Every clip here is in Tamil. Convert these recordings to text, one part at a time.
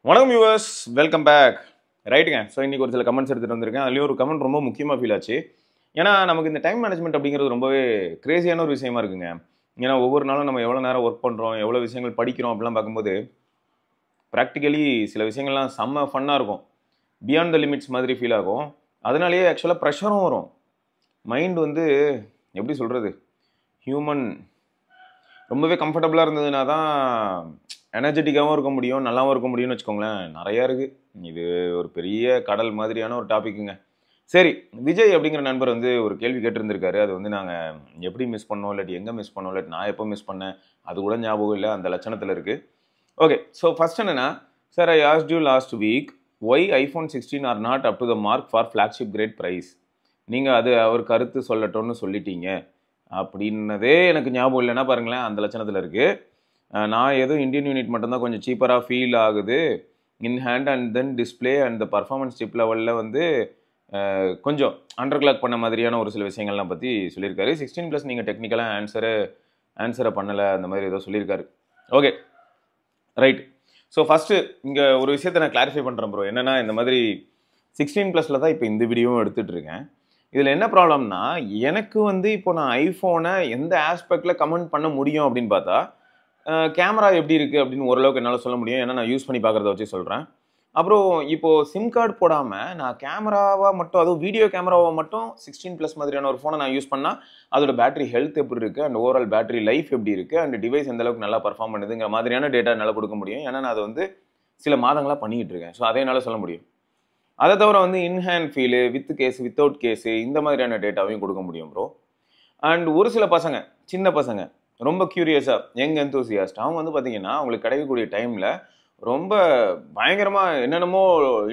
வணக்கம் வியூவர்ஸ், வெல்கம் பேக். ரைட்டுங்க. ஸோ இன்றைக்கி ஒரு சில கமெண்ட்ஸ் எடுத்துகிட்டு வந்திருக்கேன். அதுலேயும் ஒரு கமெண்ட் ரொம்ப முக்கியமாக ஃபீல் ஆச்சு. ஏன்னா நமக்கு இந்த டைம் மேனேஜ்மெண்ட் அப்படிங்கிறது ரொம்பவே கிரேசியான ஒரு விஷயமா இருக்குங்க. ஏன்னா ஒவ்வொரு நாளும் நம்ம எவ்வளோ நேரம் ஒர்க் பண்ணுறோம், எவ்வளோ விஷயங்கள் படிக்கிறோம் அப்படிலாம் பார்க்கும்போது ப்ராக்டிக்கலி சில விஷயங்கள்லாம் செம்ம ஃபன்னாக இருக்கும். பியாண்ட் த லிமிட்ஸ் மாதிரி ஃபீல் ஆகும். அதனாலேயே ஆக்சுவலாக ப்ரெஷரும் வரும். மைண்ட் வந்து எப்படி சொல்கிறது, ஹியூமன் ரொம்பவே கம்ஃபர்டபுளாக இருந்ததுனா தான் எனர்ஜெட்டிக்காகவும் இருக்க முடியும், நல்லாவும் இருக்க முடியும்னு வச்சுக்கோங்களேன். நிறையா இருக்குது. இது ஒரு பெரிய கடல் மாதிரியான ஒரு டாப்பிக்குங்க. சரி, விஜய் அப்படிங்கிற நண்பர் வந்து ஒரு கேள்வி கேட்டிருந்திருக்காரு. அது வந்து நாங்கள் எப்படி மிஸ் பண்ணோம், இல்லாட்டி எங்கே மிஸ் பண்ணோம், இல்லாட்டி நான் எப்போ மிஸ் பண்ணேன், அது கூட ஞாபகம் இல்லை, அந்த லட்சணத்தில் இருக்குது. ஓகே, ஸோ ஃபர்ஸ்ட் என்னென்னா, sir I asked you last week why iPhone 16 are not up to the mark for flagship grade price. நீங்கள் அது அவர் கருத்து சொல்லட்டோன்னு சொல்லிட்டீங்க அப்படின்னதே எனக்கு ஞாபகம் இல்லைன்னா பாருங்களேன், அந்த லட்சணத்தில் இருக்குது. நான் எதுவும் இந்தியன் யூனிட் மட்டும்தான் கொஞ்சம் சீப்பராக ஃபீல் ஆகுது, in hand and then display and the performance chip லெவலில் வந்து கொஞ்சம் அண்டர் கிளாக் பண்ண மாதிரியான ஒரு சில விஷயங்கள்லாம் பற்றி சொல்லியிருக்காரு. 16+ நீங்கள் டெக்னிக்கலாக ஆன்சரை பண்ணலை அந்த மாதிரி ஏதோ சொல்லியிருக்காரு. Okay, right. ஸோ ஃபஸ்ட்டு இங்கே ஒரு விஷயத்தை நான் கிளாரிஃபை பண்ணுறேன் ப்ரோ. என்னென்னா, இந்த மாதிரி 16+ தான் இப்போ இந்த வீடியோவும் எடுத்துகிட்டு இருக்கேன். இதில் என்ன ப்ராப்ளம்னா, எனக்கு வந்து இப்போ நான் ஐஃபோனை எந்த ஆஸ்பெக்டில் கமெண்ட் பண்ண முடியும் அப்படின்னு பார்த்தா, கேமரா எப்படி இருக்குது அப்படின்னு ஓரளவுக்கு என்னால் சொல்ல முடியும். ஏன்னா நான் யூஸ் பண்ணி பார்க்குறத வச்சு சொல்கிறேன். அப்புறம் இப்போது சிம் கார்டு போடாமல் நான் கேமராவாக மட்டும், அதுவும் வீடியோ கேமராவை மட்டும் 16+ மாதிரியான ஒரு ஃபோனை நான் யூஸ் பண்ணால் அதோட பேட்டரி ஹெல்த் எப்படி இருக்குது, அண்ட் ஓவரால் பேட்டரி லைஃப் எப்படி இருக்குது, அண்ட் டிவைஸ் எந்த அளவுக்கு நல்லா பர்ஃபார்ம் பண்ணுதுங்கிற மாதிரியான டேட்டா என்னால் கொடுக்க முடியும். ஏன்னா நான் அதை வந்து சில மாதங்களாக பண்ணிக்கிட்டு இருக்கேன். ஸோ அதை என்னால் சொல்ல முடியும். அதை தவிர வந்து in hand feel, with case, without case, இந்த மாதிரியான டேட்டாவையும் கொடுக்க முடியும் ப்ரோ. அண்ட் ஒரு சில பசங்க, சின்ன பசங்க, ரொம்ப க்யூரியஸாக, யங் எந்தூசியாஸ்ட், அவங்க வந்து பார்த்தீங்கன்னா அவங்களுக்கு கிடைக்கக்கூடிய டைமில் ரொம்ப பயங்கரமாக என்னென்னமோ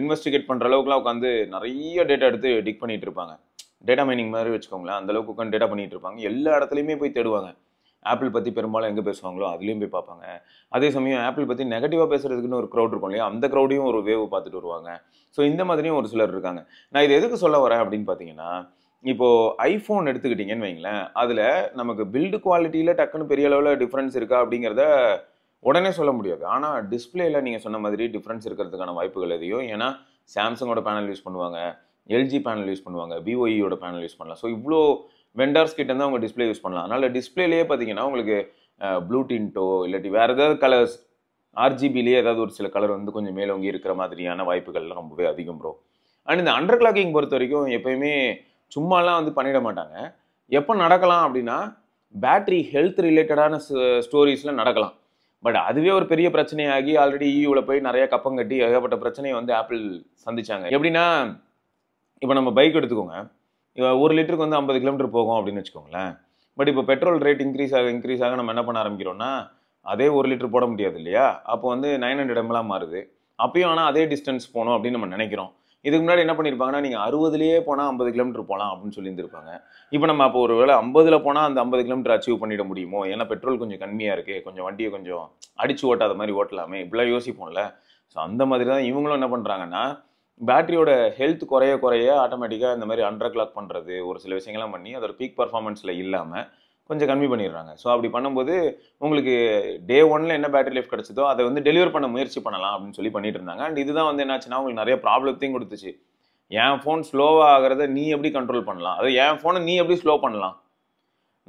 இன்வெஸ்டிகேட் பண்ணுற அளவுக்குலாம் உட்காந்து நிறைய டேட்டா எடுத்து டிக் பண்ணிகிட்டு இருப்பாங்க. டேட்டா மைனிங் மாதிரி வச்சுக்கோங்களேன். அந்தளவுக்கு உட்காந்து டேட்டா பண்ணிகிட்டு இருப்பாங்க. எல்லா இடத்துலையுமே போய் தேடுவாங்க. ஆப்பிள் பற்றி பெரும்பாலும் எங்கே பேசுவாங்களோ அதுலேயும் போய் பார்ப்பாங்க. அதே சமயம் ஆப்பிள் பற்றி நெகட்டிவாக பேசுகிறதுக்குன்னு ஒரு க்ரௌட் இருக்கும் இல்லையா, அந்த க்ரௌடையும் ஒரு வேவ் பார்த்துட்டு வருவாங்க. ஸோ இந்த மாதிரியும் ஒரு சிலர் இருக்காங்க. நான் இது எதுக்கு சொல்ல வரேன் அப்படின்னு பார்த்தீங்கன்னா, இப்போது ஐஃபோன் எடுத்துக்கிட்டிங்கன்னு வைங்களேன், அதில் நமக்கு பில்டு குவாலிட்டியில் டக்குன்னு பெரிய அளவில் டிஃப்ரென்ஸ் இருக்கா அப்படிங்கிறத உடனே சொல்ல முடியாது. ஆனால் டிஸ்பிளேல நீங்கள் சொன்ன மாதிரி டிஃப்ரென்ஸ் இருக்கிறதுக்கான வாய்ப்புகள் எதையும். ஏன்னா சாம்சங்கோட பேனல் யூஸ் பண்ணுவாங்க, எல்ஜி பேனல் யூஸ் பண்ணுவாங்க, விஓஇயோட பேனல் யூஸ் பண்ணலாம். ஸோ இவ்வளோ வெண்டர்ஸ் கிட்ட தான் அவங்க டிஸ்பிளே யூஸ் பண்ணலாம். அதனால் டிஸ்பிளேலேயே பார்த்தீங்கன்னா உங்களுக்கு ப்ளூ டின்ட்டோ இல்லாட்டி வேறு ஏதாவது கலர்ஸ், ஆர்ஜிபிலேயே ஏதாவது ஒரு சில கலர் வந்து கொஞ்சம் மேலோங்கி இருக்கிற மாதிரியான வாய்ப்புகள்லாம் ரொம்பவே அதிகம் ப்ரோ. அண்ட் இந்த அண்டர் கிளாக்கிங் பொறுத்த வரைக்கும் எப்பயுமே சும்மாலாம் வந்து பண்ணிட மாட்டாங்க. எப்போ நடக்கலாம் அப்படின்னா, பேட்டரி ஹெல்த் ரிலேட்டடான ஸ்டோரிஸில் நடக்கலாம். பட் அதுவே ஒரு பெரிய பிரச்சனையாகி ஆல்ரெடி இயூவில் போய் நிறைய கப்பம் கட்டி ஏகப்பட்ட பிரச்சனையை வந்து ஆப்பிள் சந்திச்சாங்க. எப்படின்னா, இப்போ நம்ம பைக் எடுத்துக்கோங்க, இப்போ 1 லிட்டருக்கு வந்து 50 கிலோமீட்டர் போகும் அப்படின்னு வச்சுக்கோங்களேன். பட் இப்போ பெட்ரோல் ரேட் இன்க்ரீஸ் ஆக நம்ம என்ன பண்ண ஆரம்பிக்கிறோம்னா, அதே 1 லிட்டர் போட முடியாது இல்லையா, அப்போ வந்து 900 ml மாறுது. அப்பயும் ஆனால் அதே டிஸ்டன்ஸ் போகணும் அப்படின்னு நம்ம நினைக்கிறோம். இதுக்கு முன்னாடி என்ன பண்ணியிருப்பாங்கன்னா, நீங்கள் 60லேயே போனால் 50 கிலோமீட்டர் போகலாம் அப்படின்னு சொல்லியிருந்திருப்பாங்க. இப்போ நம்ம அப்போ ஒரு வேளை 50ல் போனால் அந்த 50 கிலோமீட்டர் அச்சீவ் பண்ணிட முடியுமோ, ஏன்னா பெட்ரோல் கொஞ்சம் கம்மியாக இருக்குது, கொஞ்சம் வண்டியை கொஞ்சம் அடித்து ஓட்டாத மாதிரி ஓட்டலாமே, இப்படிலாம் யோசிப்போம்ல. ஸோ அந்த மாதிரி தான் இவங்களும் என்ன பண்ணுறாங்கன்னா, பேட்டரியோட ஹெல்த் குறைய ஆட்டோமேட்டிக்காக இந்த மாதிரி அண்டர் கிளாக் பண்ணுறது, ஒரு சில விஷயங்கள்லாம் பண்ணி அதோட பீக் பர்ஃபார்மன்ஸில் இல்லாமல் கொஞ்சம் கம்மி பண்ணிடுறாங்க. ஸோ அப்படி பண்ணும்போது உங்களுக்கு டே 1ல் என்ன பேட்டரி லைஃப் கிடச்சதோ அதை வந்து டெலிவர் பண்ண முயற்சி பண்ணலாம் அப்படின்னு சொல்லி பண்ணிட்டு இருந்தாங்க. அண்ட் இதுதான் வந்து என்னாச்சுன்னா உங்களுக்கு நிறைய ப்ராப்ளத்தையும் கொடுத்துச்சு. என் ஃபோன் ஸ்லோவாக ஆகிறத நீ எப்படி கண்ட்ரோல் பண்ணலாம், அது என் ஃபோனை நீ எப்படி ஸ்லோ பண்ணலாம்,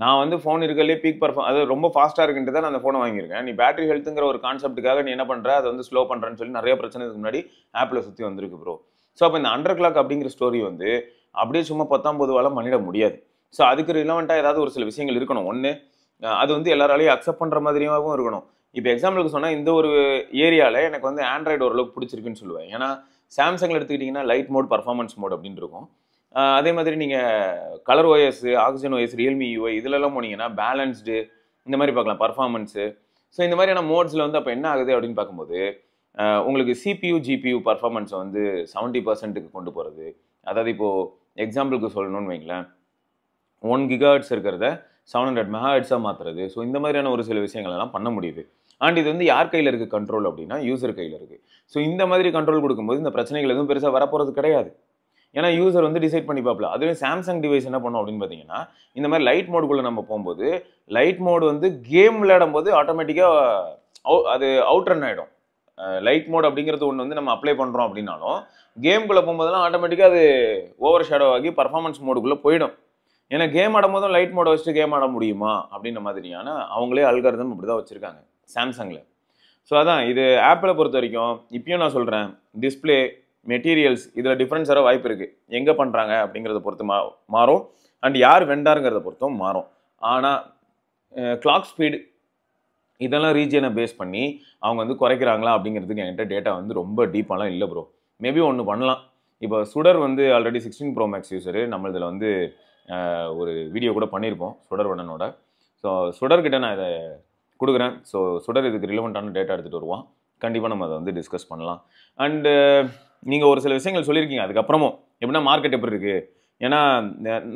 நான் வந்து ஃபோன் இருக்கிறதுலே பீக் அது ரொம்ப ஃபாஸ்ட்டாக இருக்குன்ட்டு தான் நான் அந்த ஃபோனை வாங்கியிருக்கேன். நீ பேட்டரி ஹெல்த்துங்கிற ஒரு கான்செப்ட்டுக்காக நீ என்ன பண்ணுற, அதை வந்து ஸ்லோ பண்ணுறேன்னு சொல்லி நிறைய பிரச்சனைக்கு முன்னாடி ஆப்பில் சுற்றி வந்திருக்கு ப்ரோ. ஸோ அப்போ இந்த அண்டர் கிளாக் அப்படிங்கிற ஸ்டோரி வந்து அப்படியே சும்மா 19 பண்ணிட முடியாது. ஸோ அதுக்கு ரிலவெண்ட்டாக ஏதாவது ஒரு சில விஷயங்கள் இருக்கணும். ஒன்று, அது வந்து எல்லாராலையும் அக்செப்ட் பண்ணுற மாதிரியாகவும் இருக்கணும். இப்போ எக்ஸாம்பிளுக்கு சொன்னால், இந்த ஒரு ஏரியாவில் எனக்கு வந்து ஆண்ட்ராய்டு ஓரளவுக்கு பிடிச்சிருக்குன்னு சொல்லுவேன். ஏன்னா சாம்சங்கில் எடுத்துக்கிட்டிங்கன்னா லைட் மோட், பர்ஃபார்மன்ஸ் மோட் அப்படின்னு இருக்கும். அதே மாதிரி நீங்கள் colour OS, oxygen OS, Realme UI இதிலெல்லாம் போனீங்கன்னா பேலன்ஸ்டு இந்த மாதிரி பார்க்கலாம், பர்ஃபார்மன்ஸு. ஸோ இந்த மாதிரியான மோட்ஸில் வந்து அப்போ என்ன ஆகுது அப்படின்னு பார்க்கும்போது, உங்களுக்கு சிபியூ ஜிபியூ பர்ஃபார்மன்ஸை வந்து 70%க்கு கொண்டு போகிறது. அதாவது இப்போது எக்ஸாம்பிளுக்கு சொல்லணும்னு வைங்களேன், 1 GHz இருக்கிறத 700 MHz மாற்றுறது. ஸோ இந்த மாதிரியான ஒரு சில விஷயங்கள் எல்லாம் பண்ண முடியுது. அண்ட் இது வந்து யார் கையில் இருக்குது கண்ட்ரோல் அப்படின்னா, யூசர் கையில் இருக்குது. ஸோ இந்த மாதிரி கண்ட்ரோல் கொடுக்கும்போது இந்த பிரச்சனைகள் எதுவும் பெருசாக வரப்போகிறது கிடையாது. ஏன்னா யூசர் வந்து டிசைட் பண்ணி பார்ப்பல. அதுவே சாம்சங் டிவைஸ் என்ன பண்ணும் அப்படின்னு பார்த்தீங்கன்னா, இந்த மாதிரி லைட் மோடுக்குள்ளே நம்ம போகும்போது, லைட் மோடு வந்து கேம் விளையாடும் போது ஆட்டோமேட்டிக்காக அது அவுட் ரன் ஆகிடும். லைட் மோட் அப்படிங்கிறது ஒன்று வந்து நம்ம அப்ளை பண்ணுறோம் அப்படின்னாலும் கேம்குள்ளே போகும்போதெல்லாம் ஆட்டோமேட்டிக்காக அது ஓவர் ஷேடோ ஆகி பர்ஃபார்மன்ஸ் மோடுக்குள்ளே போயிடும். ஏன்னா கேம் ஆடும் போதும் லைட் மோடை வச்சுட்டு கேம் ஆட முடியுமா அப்படின்ற மாதிரியான அவங்களே அல்காரிதம் இப்படி தான் வச்சுருக்காங்க சாம்சங்கில். ஸோ அதான் இது ஆப்பிளை பொறுத்த வரைக்கும் இப்பயும் நான் சொல்கிறேன், டிஸ்பிளே மெட்டீரியல்ஸ் இதில் டிஃப்ரென்ஸ் வர வாய்ப்பு இருக்குது. எங்கே பண்ணுறாங்க அப்படிங்கிறத பொறுத்து மாறும், அண்ட் யார் வெண்டாருங்கிறத பொறுத்தும் மாறும். ஆனால் கிளாக் ஸ்பீடு இதெல்லாம் ரீஜியனை பேஸ் பண்ணி அவங்க வந்து குறைக்கிறாங்களா அப்படிங்கிறதுக்கு என்கிட்ட டேட்டா வந்து ரொம்ப டீப்பாலாம் இல்லை ப்ரோ. மேபி ஒன்று பண்ணலாம். இப்போ சுடர் வந்து ஆல்ரெடி 16 Pro Max யூஸரு, நம்ம இதில் வந்து ஒரு வீடியோ கூட பண்ணியிருப்போம் சுடர் வண்ணனோட. ஸோ சுடர்கிட்ட நான் இதை கொடுக்குறேன். ஸோ சுடர் இதுக்கு ரிலவெண்ட்டான டேட்டா எடுத்துகிட்டு வருவான். கண்டிப்பாக நம்ம அதை வந்து டிஸ்கஸ் பண்ணலாம். அண்டு நீங்கள் ஒரு சில விஷயங்கள் சொல்லியிருக்கீங்க அதுக்கப்புறமும் எப்படின்னா மார்க்கெட் எப்படி இருக்குது. ஏன்னா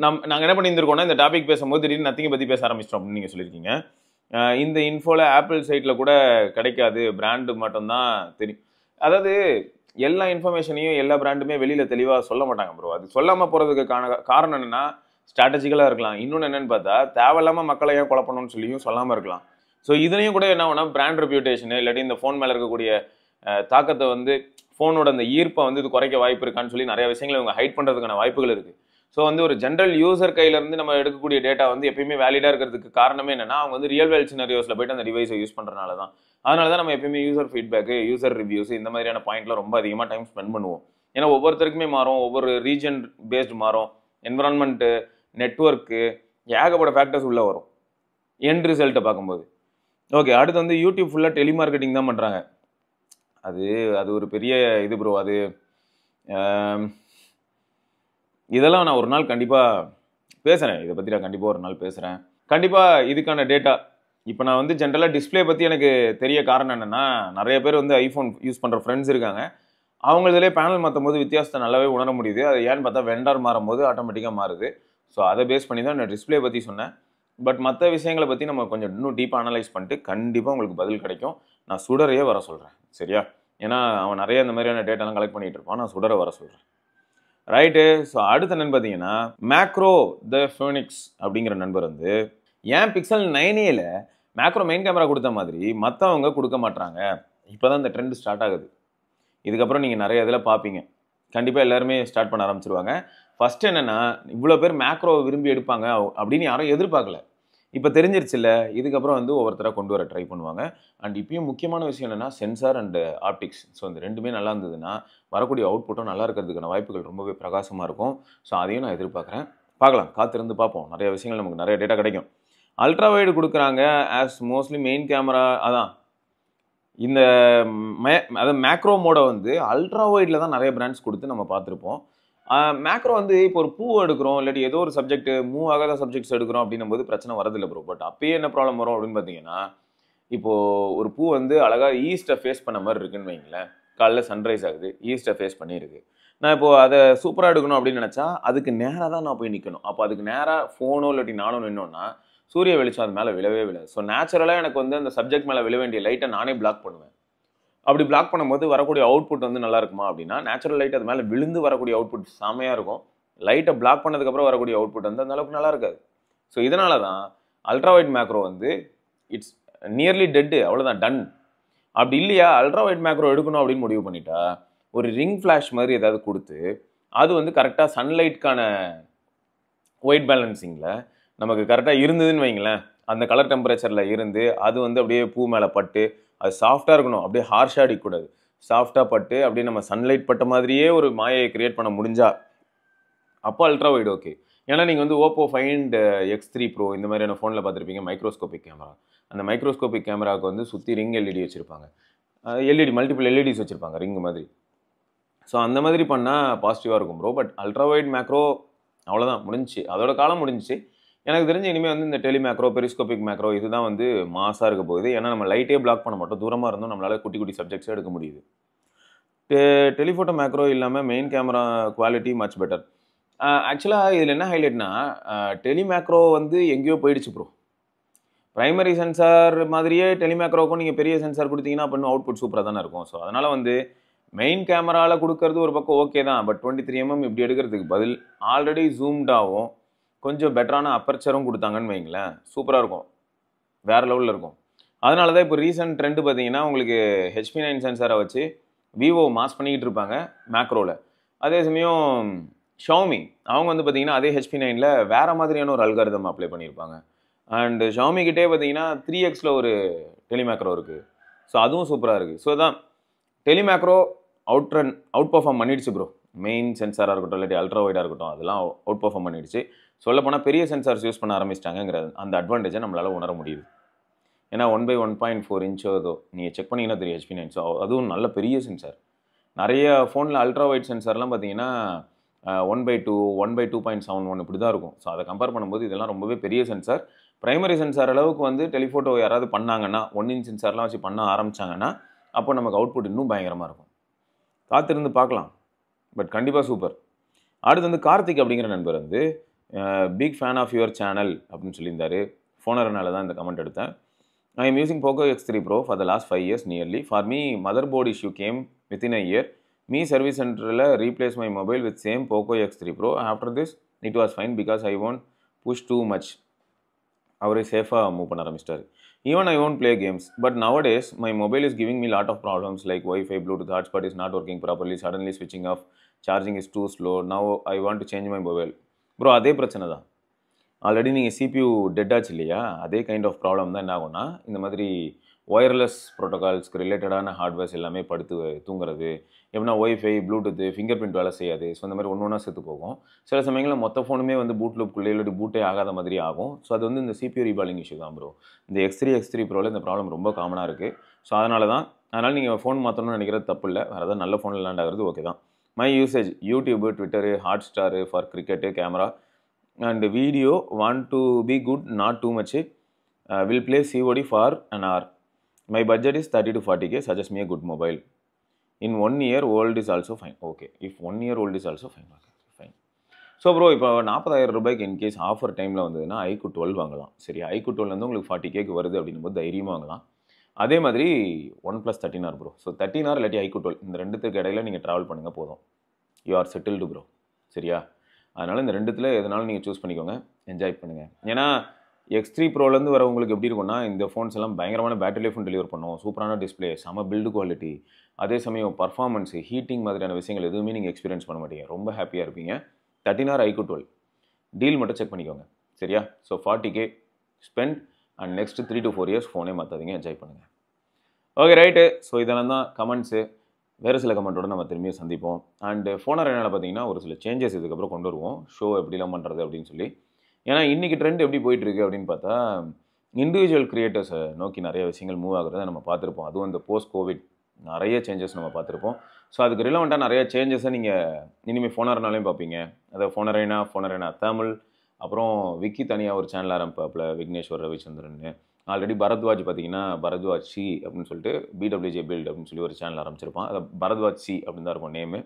நாங்கள் என்ன பண்ணியிருந்திருக்கோம்னா இந்த டாபிக் பேசும்போது திடீர்னு நத்திங்கை பற்றி பேச ஆரம்பிச்சிட்டோம் அப்படின்னு நீங்கள் சொல்லியிருக்கீங்க. இந்த இன்ஃபோவில் ஆப்பிள் சைட்டில் கூட கிடைக்காது, பிராண்டு மட்டும்தான் தெரியும். அதாவது எல்லா இன்ஃபர்மேஷனையும் எல்லா பிராண்டுமே வெளியில் தெளிவாக சொல்ல மாட்டாங்க ப்ரோ. அது சொல்லாமல் போகிறதுக்கு காரணம் என்னென்னா ஸ்ட்ராட்டஜிக்கலாக இருக்கலாம். இன்னொன்று என்னென்னு பார்த்தா தேவையில்லாமல் மக்களை ஏன் குழப்பணும்னு சொல்லியும் சொல்லாமல் இருக்கலாம். ஸோ இதுலேயும் கூட என்ன ஆகுனா பிராண்ட் ரெப்யூட்டேஷனு இல்லாட்டி இந்த ஃபோன் மேலே இருக்கக்கூடிய தாக்கத்தை வந்து ஃபோனோட அந்த ஈர்ப்பை வந்து இது குறைக்க வாய்ப்பு இருக்கான்னு சொல்லி நிறைய விஷயங்களை இவங்க ஹைட் பண்ணுறதுக்கான வாய்ப்புகள் இருக்குது. ஸோ வந்து ஒரு ஜென்ரல் யூசர் கையிலேருந்து நம்ம எடுக்கக்கூடிய டேட்டா வந்து எப்பயுமே வேலிடாக இருக்கிறதுக்கு காரணமே என்னன்னா அவங்க வந்து ரியல் வேர்ல்ட் சினாரியோஸில் போய்ட்டு அந்த டிவைஸை யூஸ் பண்ணுறதுனால தான். அதனால தான் நம்ம எப்பயுமே யூசர் ஃபீட்பேக்கு, யூசர் ரிவ்யூஸ் இந்த மாதிரியான பாயிண்ட்லாம் ரொம்ப அதிகமாக டைம் ஸ்பெண்ட் பண்ணுவோம். ஏன்னா ஒவ்வொருத்தருக்குமே மாறும், ஒவ்வொரு ரீஜன் பேஸ்டு மாறும், என்விரான்மெண்ட்டு, நெட்ஒர்க்கு, ஏகப்பட்ட ஃபேக்டர்ஸ் உள்ளே வரும் எண்ட் ரிசல்ட்டை பார்க்கும்போது. ஓகே, அடுத்து வந்து யூடியூப் ஃபுல்லாக டெலிமார்க்கெட்டிங் தான் பண்ணுறாங்க. அது ஒரு பெரிய இது ப்ரோ. அது இதெல்லாம் நான் ஒரு நாள் கண்டிப்பாக பேசுகிறேன். இதை பற்றி நான் கண்டிப்பாக ஒரு நாள் பேசுகிறேன். கண்டிப்பாக இதுக்கான டேட்டா இப்போ நான் வந்து ஜென்ரலாக டிஸ்பிளே பற்றி எனக்கு தெரிய காரணம் என்னென்னா நிறைய பேர் வந்து ஐஃபோன் யூஸ் பண்ணுற ஃப்ரெண்ட்ஸ் இருக்காங்க. அவங்க இதிலே பேனல் மாற்றும் போது வித்தியாசத்தை நல்லாவே உணர முடியுது. அது ஏன்னு பார்த்தா வெண்டார் மாறும் போது ஆட்டோமேட்டிக்காக மாறுது. ஸோ அதை பேஸ் பண்ணி தான் நான் டிஸ்பிளே பற்றி சொன்னேன். பட் மற்ற விஷயங்களை பற்றி நம்ம கொஞ்சம் இன்னும் டீப்பாக அனலைஸ் பண்ணிட்டு கண்டிப்பாக உங்களுக்கு பதில் கிடைக்கும். நான் சுடரையே வர சொல்கிறேன், சரியா? ஏன்னா அவன் நிறைய இந்த மாதிரியான டேட்டாலாம் கலெக்ட் பண்ணிகிட்டு இருப்பான். நான் சுடரை வர சொல்கிறேன், ரைட்டு? ஸோ அடுத்த என்னன்னு பார்த்தீங்கன்னா மேக்ரோ த ஃபோனிக்ஸ் அப்படிங்கிற நண்பர் வந்து ஏன் பிக்சல் 9ஏல மேக்ரோ மெயின் கேமரா கொடுத்த மாதிரி மற்றவங்க கொடுக்க மாட்டாங்க. இப்போ தான் இந்த ட்ரெண்ட் ஸ்டார்ட் ஆகுது. இதுக்கப்புறம் நீங்கள் நிறைய இதில் பார்ப்பீங்க. கண்டிப்பாக எல்லாருமே ஸ்டார்ட் பண்ண ஆரம்பிச்சிருவாங்க. ஃபஸ்ட்டு என்னென்னா இவ்வளோ பேர் மேக்ரோ விரும்பி எடுப்பாங்க அப்படின்னு யாரும் எதிர்பார்க்கல. இப்போ தெரிஞ்சிருச்சு இல்லை, இதுக்கப்புறம் வந்து ஒவ்வொருத்தராக கொண்டு வர ட்ரை பண்ணுவாங்க. அண்ட் இப்பயும் முக்கியமான விஷயம் என்னென்னா சென்சார் அண்டு ஆப்டிக்ஸ். ஸோ இந்த ரெண்டுமே நல்லா இருந்ததுன்னா வரக்கூடிய அவுட்புட்டும் நல்லா இருக்கிறதுக்கான வாய்ப்புகள் ரொம்பவே பிரகாசமாக இருக்கும். ஸோ அதையும் நான் எதிர்பார்க்குறேன். பார்க்கலாம், காத்திருந்து பார்ப்போம். நிறைய விஷயங்கள் நமக்கு நிறைய டேட்டா கிடைக்கும். அல்ட்ரா வைடு கொடுக்குறாங்க ஆஸ் மோஸ்ட்லி மெயின் கேமரா. அதான் இந்த அதாவது மேக்ரோ மோடை வந்து அல்ட்ரா வைடில் தான் நிறைய பிராண்ட்ஸ் கொடுத்து நம்ம பார்த்துருப்போம். மேக்ரோ வந்து இப்போ ஒரு பூ எடுக்கிறோம் இல்லாட்டி ஏதோ ஒரு சப்ஜெக்ட் மூவ் ஆகாத சப்ஜெக்ட்ஸ் எடுக்கிறோம் அப்படின்னும் போது பிரச்சனை வரதில்லை ப்ரோ. பட் அப்பயே என்ன ப்ராப்ளம் வரும் அப்படின்னு பார்த்தீங்கன்னா, இப்போது ஒரு பூ வந்து அழகாக ஈஸ்ட்டை ஃபேஸ் பண்ண மாதிரி இருக்குன்னு வைங்களேன். காலைல சன்ரைஸ் ஆகுது, ஈஸ்ட்டை ஃபேஸ் பண்ணியிருக்கு. நான் இப்போது அதை சூப்பராக எடுக்கணும் அப்படின்னு நினச்சா அதுக்கு நேராக தான் நான் போய் நிற்கணும். அப்போ அதுக்கு நேராக ஃபோனோ இல்லாட்டி நானும் நின்னோன்னா சூரிய வெளிச்சம் அது மேலே விழவே விழாது. ஸோ நேச்சுரலாக எனக்கு வந்து அந்த சப்ஜெக்ட் மேலே விழ வேண்டிய லைட்டை நானே பிளாக் பண்ணுவேன். அப்படி பிளாக் பண்ணும்போது வரக்கூடிய அவுட்புட் வந்து நல்லா இருக்குமா அப்படின்னா, நேச்சுரல் லைட் அது மேலே விழுந்து வரக்கூடிய அவுட்புட் செம்மையாக இருக்கும். லைட்டை பிளாக் பண்ணதுக்கப்புறம் வரக்கூடிய அவுட்புட் வந்து அந்த அளவுக்கு நல்லா இருக்காது. ஸோ இதனால தான் அல்ட்ரா வைட் மேக்ரோ வந்து இட்ஸ் நியர்லி டெட்டு, அவ்வளோதான், டன். அப்படி இல்லையா அல்ட்ரா வைட் மேக்ரோ எடுக்கணும் அப்படின்னு முடிவு பண்ணிட்டா ஒரு ரிங் ஃப்ளாஷ் மாதிரி ஏதாவது கொடுத்து அது வந்து கரெக்டாக சன்லைட்கான ஒயிட் பேலன்சிங்கில் நமக்கு கரெக்டாக இருந்ததுன்னு வைங்களேன், அந்த கலர் டெம்பரேச்சரில் இருந்து அது வந்து அப்படியே பூ மேலே பட்டு அது சாஃப்டாக இருக்கணும், அப்படியே ஹார்ஷாக அடிக்கக்கூடாது, சாஃப்டாக பட்டு அப்படியே நம்ம சன்லைட் பட்ட மாதிரியே ஒரு மாயை கிரியேட் பண்ண முடிஞ்சா அப்போ அல்ட்ரா வைட் ஓகே. ஏன்னா நீங்கள் வந்து ஓப்போ ஃபைண்ட் X3 Pro இந்த மாதிரியான ஃபோனில் பார்த்துருப்பீங்க, மைக்ரோஸ்கோபிக் கேமரா. அந்த மைக்ரோஸ்கோபிக் கேமராவுக்கு வந்து சுற்றி ரிங் எல்இடி வச்சுருப்பாங்க, எல்இடி மல்டிபிள் எல்இடிஸ் வச்சுருப்பாங்க ரிங் மாதிரி. ஸோ அந்த மாதிரி பண்ணால் பாசிட்டிவாக இருக்கும் bro. But ultra wide macro அவ்வளோதான், முடிஞ்சிச்சு, அதோட காலம் முடிஞ்சிச்சு. எனக்கு தெரிஞ்சு இனிமேல் வந்து இந்த டெலி மேக்ரோ, பெரிஸ்கோபிக் மேக்ரோ இதுதான் வந்து மாசாக இருக்க போகுது. ஏன்னா நம்ம லைட்டே பிளாக் பண்ண மாட்டோம், தூரமாக இருந்தும் நம்மளால் குட்டி குட்டி சப்ஜெக்ட்ஸே எடுக்க முடியுது. டெலிஃபோட்டோ மேக்ரோ இல்லாமல் main camera quality much better. ஆக்சுவலாக இதில் என்ன ஹைலைட்னா டெலி மேக்ரோ வந்து எங்கேயோ போயிடுச்சு ப்ரோ. ப்ரைமரி சென்சார் மாதிரியே டெலி மேக்ரோக்கும் நீங்கள் பெரிய சென்சார் கொடுத்தீங்கன்னா அப்போ இன்னும் அவுட்புட் சூப்பராக தானே இருக்கும். ஸோ அதனால் வந்து மெயின் கேமராவில் கொடுக்கறது ஒரு பக்கம் ஓகே தான். பட் 23mm இப்படி எடுக்கிறதுக்கு பதில் ஆல்ரெடி ஜூம்டாகவும் கொஞ்சம் பெட்டரான அப்பர்ச்சரும் கொடுத்தாங்கன்னு வைங்களேன், சூப்பராக இருக்கும், வேறு லெவலில் இருக்கும். அதனால தான் இப்போ ரீசன்ட் ட்ரெண்டு பார்த்தீங்கன்னா உங்களுக்கு HP9 சென்சாரை வச்சு விவோ மாஸ் பண்ணிக்கிட்டு இருப்பாங்க மேக்ரோவில். அதே சமயம் ஷாமி அவங்க வந்து பார்த்தீங்கன்னா அதே HP9ல வேறு மாதிரியான ஒரு அல்காரிதம் அப்ளை பண்ணியிருப்பாங்க. அண்ட் ஷாமி கிட்டே பார்த்தீங்கன்னா 3Xல ஒரு டெலிமேக்ரோ இருக்குது. ஸோ அதுவும் சூப்பராக இருக்குது. ஸோ தான் டெலிமேக்ரோ அவுட் பர்ஃபார்ம் பண்ணிடுச்சு ப்ரோ. மெயின் சென்சாராக இருக்கட்டும் இல்லாட்டி அல்ட்ரா வைடாக இருக்கட்டும் அதெல்லாம் அவுட் பர்ஃபார்ம் பண்ணிடுச்சு. சொல்லப்போனால் பெரிய சென்சார்ஸ் யூஸ் பண்ண ஆரம்பிச்சிட்டாங்கிற அந்த அட்வான்டேஜை நம்மளால் உணர முடியுது. ஏன்னா 1/1.4 இன்ச்சோ ஏதோ நீங்கள் செக் பண்ணிங்கன்னா தெரியும் HP9. ஸோ அதுவும் நல்ல பெரிய சென்சார். நிறைய ஃபோனில் அல்ட்ரா வைட் சென்சார்லாம் பார்த்தீங்கன்னா 1/2 1/2.71 இப்படி தான் இருக்கும். ஸோ அதை கம்பேர் பண்ணும்போது இதெல்லாம் ரொம்பவே பெரிய சென்சார். பிரைமரி சென்சார் அளவுக்கு வந்து டெலிஃபோட்டோ யாராவது பண்ணாங்கன்னா 1 இன்ச் சென்சார்லாம் வச்சு பண்ண ஆரம்பிச்சாங்கன்னா அப்போ நமக்கு அவுட்புட் இன்னும் பயங்கரமாக இருக்கும். காத்திருந்து பார்க்கலாம். பட் கண்டிப்பாக சூப்பர். அடுத்து வந்து கார்த்திக் அப்படிங்கிற நண்பர் வந்து big fan of your channel அப்படின்னு சொல்லியிருந்தாரு. ஃபோனர்னால தான் இந்த கமெண்ட் எடுத்தேன். I am using Poco X3 Pro for the last 5 years nearly. For me, motherboard issue came within a year. Me service center replaced my mobile with same Poco X3 Pro. After this, it was fine because I won't push too much. அவரே சேஃபாக மூவ் பண்ண ஆரம்பிச்சிட்டாரு. Even I won't play games. But nowadays, my mobile is giving me lot of problems like Wi-Fi, Bluetooth, hotspot is not working properly, suddenly switching off, charging is too slow. Now I want to change my mobile. Bro, அதே பிரச்சனை தான். ஆல்ரெடி நீங்கள் CPU டெட் ஆச்சு இல்லையா, அதே கைண்ட் ஆஃப் ப்ராப்ளம் தான் என்ன ஆகும்னா இந்த மாதிரி ஒயர்லெஸ் ப்ரோட்டோகால்ஸ்க்கு ரிலேட்டடான ஹார்ட்வேர்ஸ் எல்லாமே படுத்து தூங்குறது, எப்படின்னா ஒய்ஃபை, ப்ளூடூத்து, ஃபிங்கர் பிரிண்ட் வேலை செய்யாது. ஸோ இந்த மாதிரி ஒன்று ஒன்றா செத்து போகும். சில சமயங்களில் மொத்த ஃபோனுமே வந்து பூட் லூப்குள்ளே இல்லாட்டி பூட்டே ஆகாத மாதிரி ஆகும். ஸோ அது வந்து இந்த CPU ரீபாலிங் இஷ்யூ தான் ப்ரோ. இந்த X3 ப்ரோவில் இந்த ப்ராப்ளம் ரொம்ப காமனாக இருக்குது. ஸோ அதனால் நீங்கள் ஃபோன் மாற்றணும்னு நினைக்கிறது தப்பு இல்லை. வேறு ஏதாவது நல்ல ஃபோனில் லேண்ட் ஆகிறது ஓகே தான். My usage YouTube, Twitter, Hotstar for cricket, camera and video want to be good, not too much. Will play COD for an hour. My budget is 30 to 40K. Suggest me a good mobile. In 1 year old is also fine. Okay. If 1 year old is also fine. Okay. Fine. So bro, இப்போ 40,000 ரூபாய்க்கு இன்கேஸ் ஆஃபர் டைமில் வந்ததுன்னா iQOO 12 வாங்கலாம். சரி, iQOO 12 வந்து உங்களுக்கு 40Kக்கு வருது அப்படின்னும் போது தைரியமாக வாங்கலாம். அதே மாதிரி OnePlus 13R bro. So 13R இல்லாட்டி iQOO 12 இந்த ரெண்டுத்துக்கு இடையில நீங்கள் ட்ராவல் பண்ணுங்கள் போதும். You are settled bro. சரியா? அதனால் இந்த ரெண்டுத்தில் எதனாலும் நீங்கள் சூஸ் பண்ணிக்கோங்க, என்ஜாய் பண்ணுங்கள். ஏன்னா X3 ப்ரோலேருந்து வரவங்களுக்கு எப்படி இருக்கும்னா இந்த ஃபோன்ஸ் எல்லாம் பயங்கரமான பேட்டரி லைஃபும் டெலிவர் பண்ணும், சூப்பரான டிஸ்பிளே, செம பில்டு குவாலிட்டி, அதே சமயம் பர்ஃபார்மன்ஸு, ஹீட்டிங் மாதிரியான விஷயங்கள் எதுவுமே நீங்கள் எக்ஸ்பீரியன்ஸ் பண்ண மாட்டீங்க. ரொம்ப ஹாப்பியாக இருப்பீங்க. 13R iQOO 12 டீல் மட்டும் செக் பண்ணிக்கோங்க. சரியா? So 40K spend and next 3 to 4 years ஃபோனே மாற்றாதீங்க, என்ஜாய் பண்ணுங்கள். Okay right. ஸோ இதெல்லாம் தான் கமெண்ட்ஸு. வேறு சில கமெண்ட்டோட நம்ம திரும்பியும் சந்திப்போம். அண்டு ஃபோனர் என்ன பார்த்தீங்கன்னா ஒரு சில சேஞ்சஸ் இதுக்கப்புறம் கொண்டு வருவோம், ஷோ எப்படிலாம் பண்ணுறது அப்படின்னு சொல்லி. ஏன்னா இன்றைக்கி ட்ரெண்ட் எப்படி போயிட்டுருக்கு அப்படின்னு பார்த்தா இண்டிவிஜுவல் கிரியேட்டர்ஸை நோக்கி நிறைய விஷயங்கள் மூவ் ஆகுறத நம்ம பார்த்துருப்போம். அதுவும் இந்த போஸ்ட் கோவிட் நிறைய சேஞ்சஸ் நம்ம பார்த்துருப்போம். ஸோ அதுக்கு ரிலவெண்ட்டாக நிறைய சேஞ்சஸை நீங்கள் இனிமேல் ஃபோனர்னாலையும் பார்ப்பீங்க. அதாவது ஃபோனரைனா தமிழ், அப்புறம் விக்கி தனியாக ஒரு சேனல் ஆரம்பிப்பாப்பில், விக்னேஸ்வர் ரவிச்சந்திரன். ஆல்ரெடி பரத்வாஜ் பார்த்தீங்கன்னா பரத்வாஜ் சி அப்படின்னு சொல்லிட்டு BWJ பில்ட் அப்படின்னு சொல்லி ஒரு சேனல் ஆரம்பிச்சிருப்பான். அதை பரத்வாஜ் சி அப்படின்னு தான் இருக்கும் நேமு.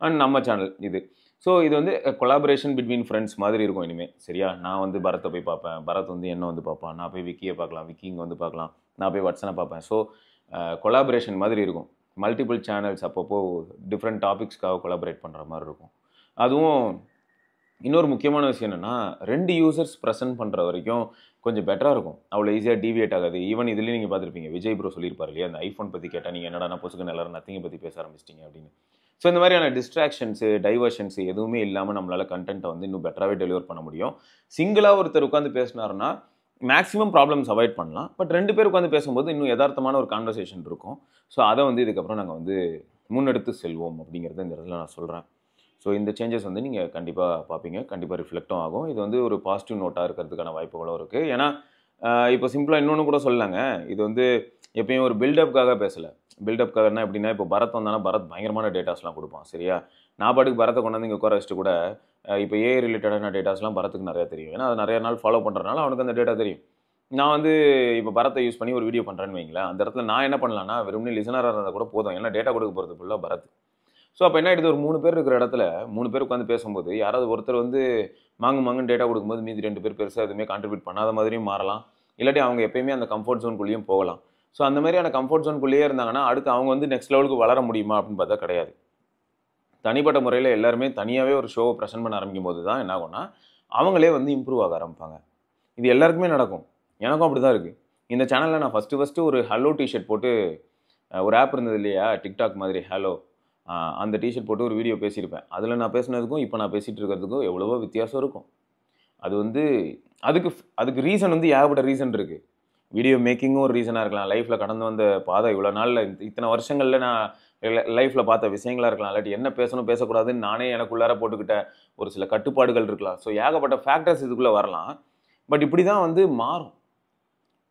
அண்ட் நம்ம சேனல் இது. ஸோ இது வந்து கொலாபரேஷன் பிட்வீன் ஃப்ரெண்ட்ஸ் மாதிரி இருக்கும் இனிமேல். சரியா? நான் வந்து பரத்தை போய் பார்ப்பேன், பரத் வந்து என்ன வந்து பார்ப்பான், நான் போய் விக்கியை பார்க்கலாம், விக்கி இங்கே வந்து பார்க்கலாம், நான் போய் வட்சனை பார்ப்பேன். ஸோ கொலாபரேஷன் மாதிரி இருக்கும். மல்டிபிள் சேனல்ஸ் அப்பப்போ டிஃப்ரெண்ட் டாபிக்ஸ்க்காக கொலாபரேட் பண்ணுற மாதிரி இருக்கும். அதுவும் இன்னொரு முக்கியமான விஷயம் என்னென்னா 2 யூசர்ஸ் ப்ரெசென்ட் பண்ணுற வரைக்கும் கொஞ்சம் பெட்டராக இருக்கும். அவ்வளோ ஈஸியாக டீவியேட் ஆகாது. ஈவன் இதுலேயும் நீங்கள் பார்த்துருப்பீங்க, விஜய் ப்ரோ சொல்லியிருப்பார் இல்லையா, அந்த ஐஃபோன் பற்றி கேட்டால் நீங்கள் என்னடா பொசுக்கு எல்லாரும் நத்திங்கை பற்றி பேச ஆரம்பிச்சிட்டிங்க அப்படின்னு. ஸோ இந்த மாதிரியான டிஸ்ட்ராக்ஷன்ஸு, டைவர்ஷன்ஸு எதுவுமே இல்லாமல் நம்மளால் கண்டென்ட்டை வந்து இன்னும் பெட்டராகவே டெலிவர் பண்ண முடியும். சிங்கிளாக ஒருத்தர் உட்காந்து பேசினாருன்னா மேக்ஸிமம் ப்ராப்ளம்ஸ் அவாய்ட் பண்ணலாம். பட் 2 பேர் உட்காந்து பேசும்போது இன்னும் யதார்த்தமான ஒரு கான்வர்சேஷன் இருக்கும். ஸோ அதை வந்து இதுக்கப்புறம் நாங்கள் வந்து முன்னெடுத்து செல்வோம் அப்படிங்கிறத இந்த இடத்துல நான் சொல்கிறேன். ஸோ இந்த சேஞ்சஸ் வந்து நீங்கள் கண்டிப்பாக பார்ப்பீங்க, கண்டிப்பாக ரிஃப்ளெக்டும் ஆகும். இது வந்து ஒரு பாசிட்டிவ் நோட்டாக இருக்கிறதுக்கான வாய்ப்புகளும் இருக்குது. ஏன்னா இப்போ சிம்பிளாக இன்னொன்று கூட சொல்லலாங்க, இது வந்து எப்பயும் ஒரு பில்டப்புக்காக பேசலை. பில்டப்புக்காகனா எப்படின்னா, இப்போ பரத் வந்தானா பரத் பயங்கரமான டேட்டாஸ்லாம் கொடுப்பான். சரியா? நான் பாட்டுக்கு பரத்தை கொண்டாந்து இங்கே உட்கார வச்சுட்டு கூட இப்போ ஏஐ ரிலேட்டடான டேட்டாஸ்லாம் பரத்துக்கு நிறையா தெரியும். ஏன்னா அது நிறைய நாள் ஃபாலோ பண்ணுறதுனால அவனுக்கு அந்த டேட்டா தெரியும். நான் வந்து இப்போ பரத்தை யூஸ் பண்ணி ஒரு வீடியோ பண்ணுறேன்னு வைங்களேன், அந்த இடத்துல நான் என்ன பண்ணலான்னா வெறும்னே லிசனராக இருந்தால் கூட போதும். ஏன்னா டேட்டா கொடுக்க போகிறது ஃபுல்லாக பரத். ஸோ அப்போ என்ன ஆகிடுது, ஒரு 3 பேர் இருக்கிற இடத்துல 3 பேர் உட்காந்து பேசும்போது யாராவது ஒருத்தர் வந்து மாங்குன்னு டேட்டா கொடுக்கும்போது மீதி 2 பேர் பெருசாக எதுவுமே கான்ட்ரிபியூட் பண்ணாத மாதிரியும் மாறலாம். இல்லாட்டி அவங்க எப்பயுமே அந்த கம்ஃபர்ட் ஜோனுக்குள்ளேயும் போகலாம். ஸோ அந்த மாதிரியான கம்ஃபர்ட் ஜோனுக்குள்ளேயே இருந்தாங்கன்னா அடுத்து அவங்க வந்து நெக்ஸ்ட் லெவலுக்கு வளர முடியுமா அப்படின்னு பார்த்தா கிடையாது. தனிப்பட்ட முறையில் எல்லாருமே தனியாகவே ஒரு ஷோவை ப்ரெசென்ட் பண்ண ஆரம்பிக்கும் போது தான் என்ன ஆகும்னா அவங்களே வந்து இம்ப்ரூவ் ஆக ஆரம்பிப்பாங்க. இது எல்லாருக்குமே நடக்கும். எனக்கும் அப்படி தான் இருக்குது. இந்த சேனலில் நான் ஃபஸ்ட்டு ஒரு ஹலோ டிஷர்ட் போட்டு ஒரு ஆப் இருந்தது இல்லையா, டிக்டாக் மாதிரி ஹலோ, அந்த டிஷர்ட் போட்டு ஒரு வீடியோ பேசியிருப்பேன். அதில் நான் பேசுனதுக்கும் இப்போ நான் பேசிகிட்டு இருக்கிறதுக்கும் எவ்வளவோ வித்தியாசம் இருக்கும். அது வந்து அதுக்கு ரீசன் வந்து ஏகப்பட்ட ரீசன் இருக்குது. வீடியோ மேக்கிங்கும் ஒரு ரீசனாக இருக்கலாம், லைஃப்பில் கடந்து வந்த பாதை, இவ்வளோ நாளில் இத்தனை வருஷங்களில் நான் லைஃப்பில் பார்த்த விஷயங்களாக இருக்கலாம், இல்லாட்டி என்ன பேசணும் பேசக்கூடாதுன்னு நானே எனக்குள்ளார போட்டுக்கிட்ட ஒரு சில கட்டுப்பாடுகள் இருக்கலாம். ஸோ ஏகப்பட்ட ஃபேக்டர்ஸ் இதுக்குள்ளே வரலாம். பட் இப்படி தான் வந்து மாறும்.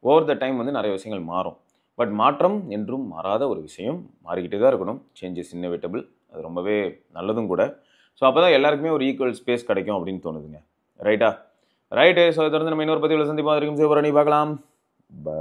ஓவர் த டைம் வந்து நிறைய விஷயங்கள் மாறும். பட் மாற்றம் என்றும் மாறாத ஒரு விஷயம். மாறிக்கிட்டே தான் இருக்கணும். Change is inevitable. அது ரொம்பவே நல்லதும் கூட. ஸோ அப்போ தான் எல்லாருக்குமே ஒரு ஈக்குவல் ஸ்பேஸ் கிடைக்கும் அப்படின்னு தோணுதுங்க. ரைட்டா? ரைட்டு. ஸோ தொடர்ந்து நம்ம இன்னொரு பதிவில் சந்திப்போம். வரைக்கும் சிவபுரணி பார்க்கலாம். பை.